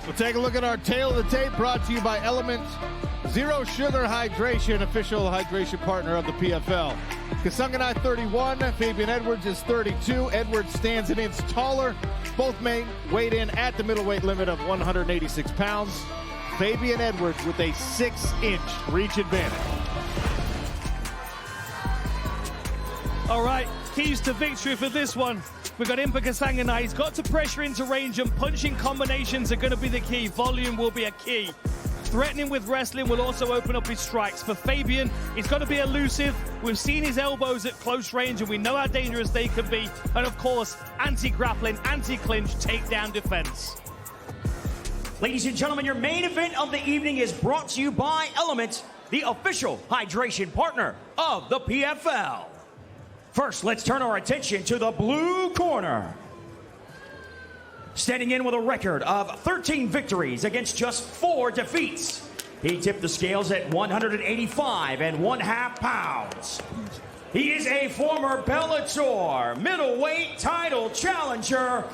We'll take a look at our tail of the tape, brought to you by Element Zero Sugar Hydration, official hydration partner of the PFL. Kasanganay 31, Fabian Edwards is 32. Edwards stands an inch taller. Both men weighed in at the middleweight limit of 186 pounds. Fabian Edwards with a 6-inch reach advantage. All right, keys to victory for this one. We've got Impa Kasanganay. He's got to pressure into range, and punching combinations are going to be the key. Volume will be a key. Threatening with wrestling will also open up his strikes. For Fabian, he's got to be elusive. We've seen his elbows at close range, and we know how dangerous they can be. And of course, anti-grappling, anti-clinch, takedown defense. Ladies and gentlemen, your main event of the evening is brought to you by Element, the official hydration partner of the PFL. First, let's turn our attention to the blue corner. Standing in with a record of 13 victories against just 4 defeats. He tipped the scales at 185 1/2 pounds. He is a former Bellator middleweight title challenger,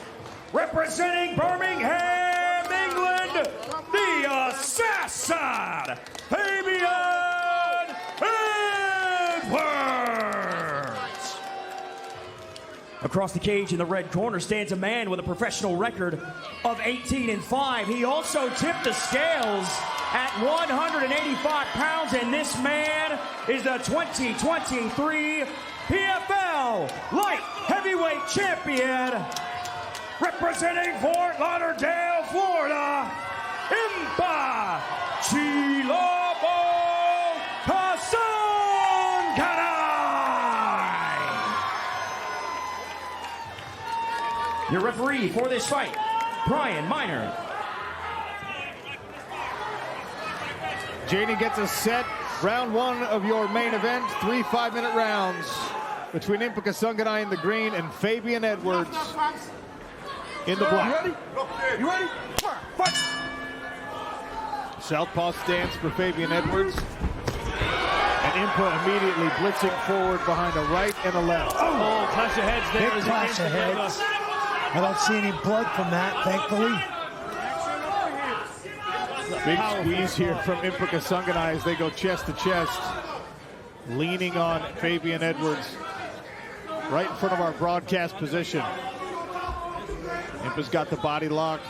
representing Birmingham, England, the assassin, Fabian Edwards. Across the cage in the red corner stands a man with a professional record of 18-5. He also tipped the scales at 185 pounds, and this man is the 2023 PFL Light Heavyweight Champion, representing Fort Lauderdale, Florida, Impa Kasanganay. Your referee for this fight, Brian Miner. Janie gets us set. Round 1 of your main event. 3 5-minute rounds between Impa Kasanganay in the green and Fabian Edwards in the black. You ready? You ready? Fight! Southpaw stance for Fabian Edwards. And Impa immediately blitzing forward behind a right and a left. Oh, clash of heads there. Big clash of heads. I don't see any blood from that, thankfully. Big squeeze here from Impa Kasanganay as they go chest to chest. Leaning on Fabian Edwards right in front of our broadcast position. Impa's got the body lock.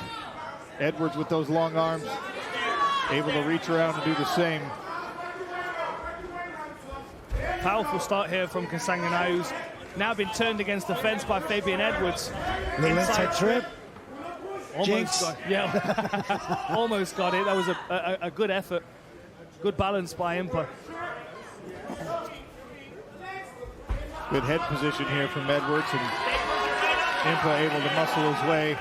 Edwards with those long arms, able to reach around and do the same. Powerful start here from Kasanganay, who's now been turned against the fence by Fabian Edwards. Little inside trip. Almost got, yeah, almost got it. That was a good effort. Good balance by Impa. Good head position here from Edwards, and Impa able to muscle his way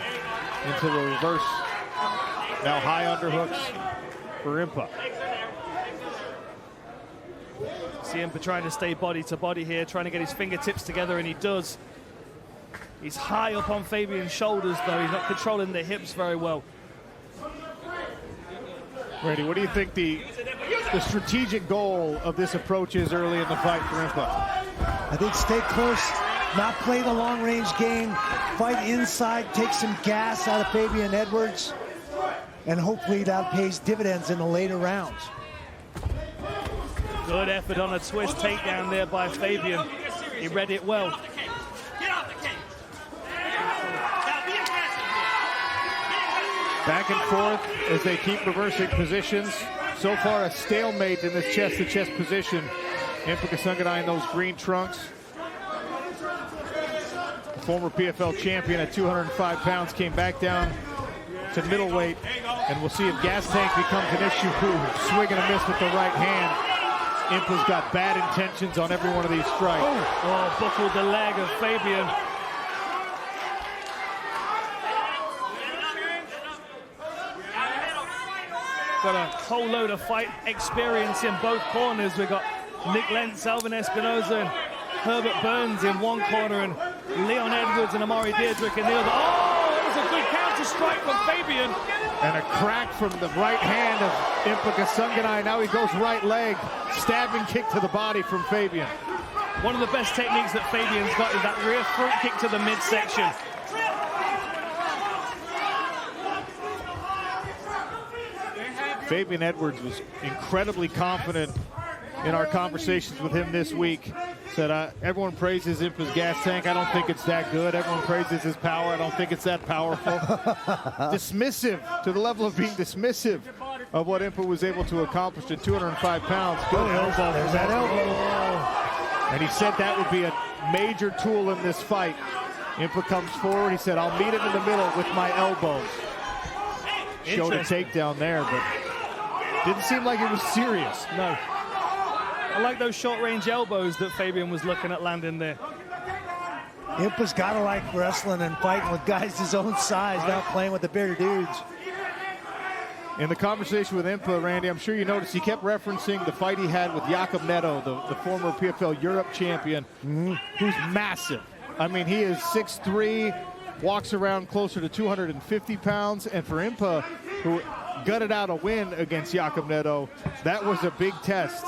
into the reverse. Now high underhooks for Impa. See Impa trying to stay body to body here, trying to get his fingertips together, and he does. He's high up on Fabian's shoulders, though. He's not controlling the hips very well. Randy, what do you think the strategic goal of this approach is early in the fight for Impa? I think stay close, not play the long-range game, fight inside, take some gas out of Fabian Edwards, and hopefully that pays dividends in the later rounds. Good effort on a twist takedown there by Fabian. He read it well. Back and forth as they keep reversing positions. So far a stalemate in this chest-to-chest position. Impa Kasanganay in those green trunks. The former PFL champion at 205 pounds came back down to middleweight, and we'll see if gas tank becomes an issue. Swing and a miss with the right hand. Impa's got bad intentions on every one of these strikes. Oh, buckled the leg of Fabian. Got a whole load of fight experience in both corners. We've got Nick Lentz, Alvin Espinoza, and Herbert Burns in one corner, and Leon Edwards and Amari Deirdrick in the other. Oh, that was a good counter strike from Fabian. And a crack from the right hand of Impa Kasanganay. Now he goes right leg. Stabbing kick to the body from Fabian. One of the best techniques that Fabian's got is that rear front kick to the midsection. Fabian Edwards was incredibly confident in our conversations with him this week. Said, everyone praises Impa's gas tank. I don't think it's that good. Everyone praises his power. I don't think it's that powerful. Dismissive, to the level of being dismissive of what Impa was able to accomplish at 205 pounds. Good elbow. There's that elbow. And he said that would be a major tool in this fight. Impa comes forward. He said, I'll meet him in the middle with my elbows. Showed a takedown there, but didn't seem like it was serious. No. I like those short-range elbows that Fabian was looking at landing there. Impa's got to like wrestling and fighting with guys his own size, not playing with the bigger dudes. In the conversation with Impa, Randy, I'm sure you noticed he kept referencing the fight he had with Jakob Neto, the former PFL Europe champion, who's massive. I mean, he is 6'3", walks around closer to 250 pounds, and for Impa, who gutted out a win against Jakob Neto, that was a big test.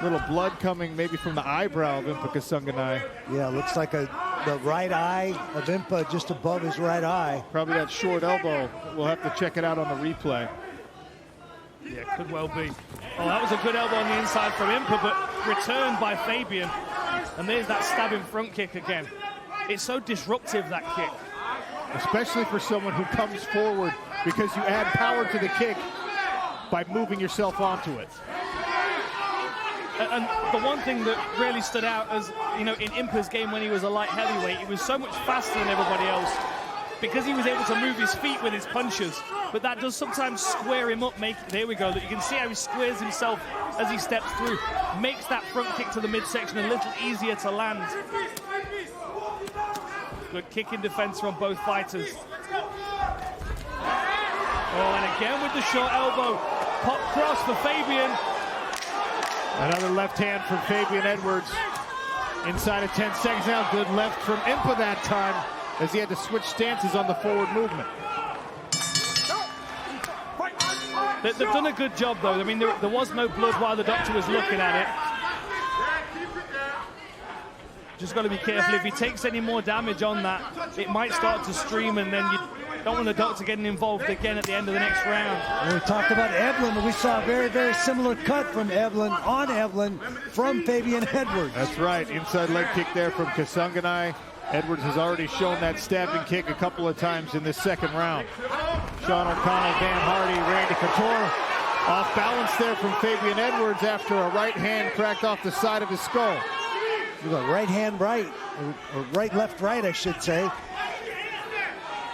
Little blood coming maybe from the eyebrow of Impa Kasanganay. Yeah, looks like the right eye of Impa just above his right eye. Probably that short elbow. We'll have to check it out on the replay. Yeah, could well be. Oh, that was a good elbow on the inside from Impa, but returned by Fabian. And there's that stabbing front kick again. It's so disruptive, that kick. Especially for someone who comes forward, because you add power to the kick by moving yourself onto it. And the one thing that really stood out as, you know, in Impa's game when he was a light heavyweight, he was so much faster than everybody else because he was able to move his feet with his punches. But that does sometimes square him up. There we go. You can see how he squares himself as he steps through. Makes that front kick to the midsection a little easier to land. Good kicking defense from both fighters. Oh, and again with the short elbow. Pop cross for Fabian. Another left hand from Fabian Edwards. Inside of 10 seconds now. Good left from Impa that time as he had to switch stances on the forward movement. They've done a good job, though. I mean, there was no blood while the doctor was looking at it. Just got to be careful. If he takes any more damage on that, it might start to stream, and then you don't want the doctor getting involved again at the end of the next round. And we talked about Evelyn, but we saw a very, very similar cut from Evelyn, on Evelyn, from Fabian Edwards. That's right. Inside leg kick there from Kasanganay. Edwards has already shown that stabbing kick a couple of times in this second round. Sean O'Connell, Dan Hardy, Randy Couture. Off balance there from Fabian Edwards after a right hand cracked off the side of his skull. You got right hand right, or right left right, I should say.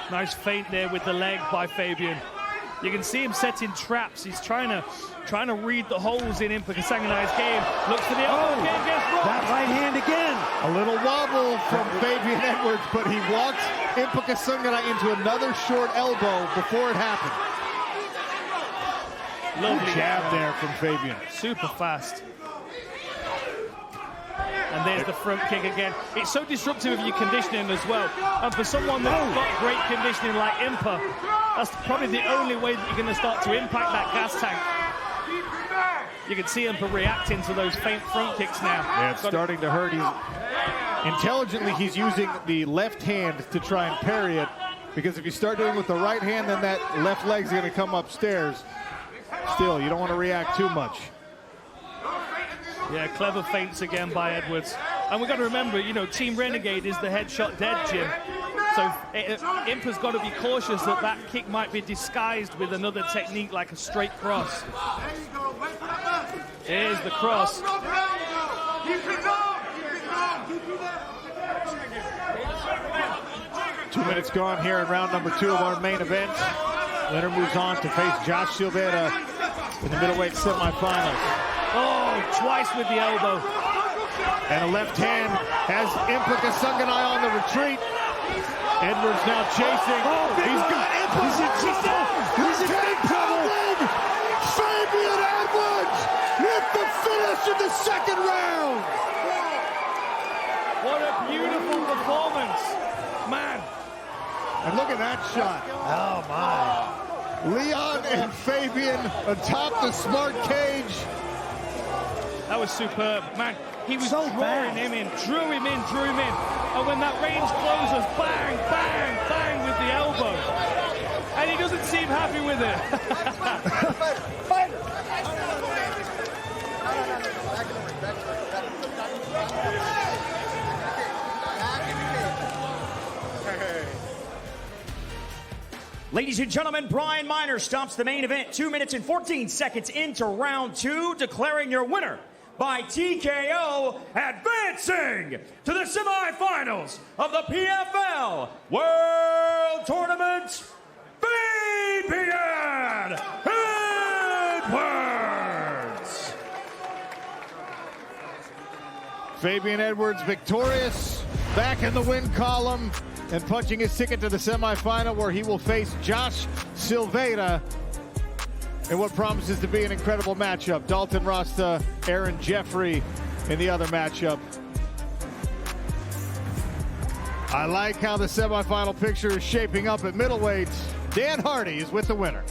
Nice feint there with the leg by Fabian. You can see him setting traps. He's trying to read the holes in Impa Kasanganay's game. Looks for the elbow again, gets rocked. That right hand again. A little wobble from Fabian Edwards, but he walked Impa Kasanganay into another short elbow before it happened. Lovely jab there from Fabian. Super fast. And there's the front kick again. It's so disruptive of your conditioning as well. And for someone that's got great conditioning like Impa, that's probably the only way that you're going to start to impact that gas tank. You can see Impa reacting to those faint front kicks now. Yeah, it's starting to hurt. Intelligently, he's using the left hand to try and parry it, because if you start doing it with the right hand, then that left leg's going to come upstairs. Still, you don't want to react too much. Yeah, clever feints again by Edwards. And we've got to remember, you know, Team Renegade is the headshot dead gym. So Impa's got to be cautious that that kick might be disguised with another technique like a straight cross. Here's the cross. 2 minutes gone here in round number 2 of our main event. Winner moves on to face Josh Silveira in the middleweight semifinals. Oh, twice with the elbow. And a left hand has Impa Kasanganay on the retreat. Edwards now chasing. Oh, he's got Impa. He's in big trouble. Fabian Edwards with the finish in the second round. What a beautiful performance. Man. And look at that shot. Oh, my. Leon and Fabian atop the smart cage. That was superb. Man, he was so drawing him in, drew him in. And when that range closes, bang, bang, bang with the elbow. And he doesn't seem happy with it. Ladies and gentlemen, Brian Miner stops the main event 2 minutes and 14 seconds into round 2, declaring your winner by TKO, advancing to the semifinals of the PFL World Tournament, Fabian Edwards. Fabian Edwards victorious, back in the win column, and punching his ticket to the semifinal where he will face Josh Silveira in what promises to be an incredible matchup. Dalton Rasta, Aaron Jeffrey in the other matchup. I like how the semifinal picture is shaping up at middleweight. Dan Hardy is with the winner.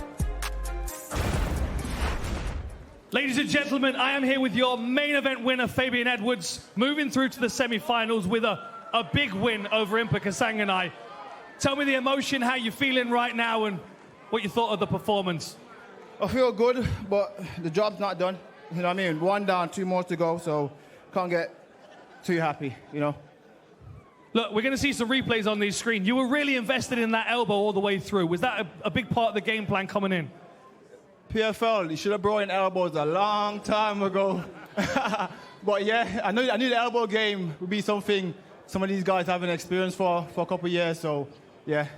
Ladies and gentlemen, I am here with your main event winner, Fabian Edwards, moving through to the semifinals with a big win over Impa Kasanganay. Tell me the emotion, how you're feeling right now, and what you thought of the performance. I feel good, but the job's not done. You know what I mean? 1 down, 2 more to go, so can't get too happy, you know? Look, we're going to see some replays on the screen. You were really invested in that elbow all the way through. Was that a big part of the game plan coming in? PFL, you should have brought in elbows a long time ago. But yeah, I knew the elbow game would be something some of these guys haven't experienced for a couple of years, so yeah.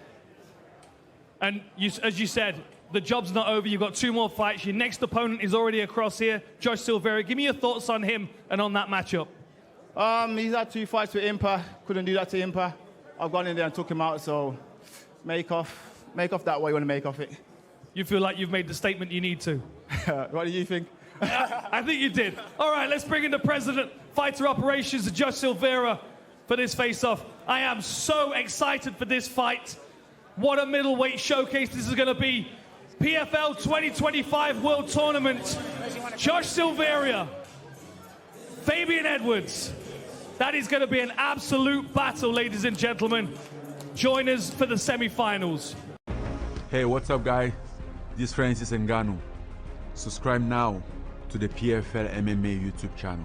And as you said, the job's not over. You've got 2 more fights. Your next opponent is already across here, Josh Silveira. Give me your thoughts on him and on that matchup. He's had 2 fights with Impa. Couldn't do that to Impa. I've gone in there and took him out, so make off that way you want to make off it. You feel like you've made the statement you need to? What do you think? I think you did. All right, let's bring in the president, fighter operations, Josh Silveira, for this face-off. I am so excited for this fight. What a middleweight showcase this is going to be. PFL 2025 World Tournament. Josh Silveira, Fabian Edwards. That is going to be an absolute battle, ladies and gentlemen. Join us for the semifinals. Hey, what's up, guys? This is Francis Ngannou. Subscribe now to the PFL MMA YouTube channel.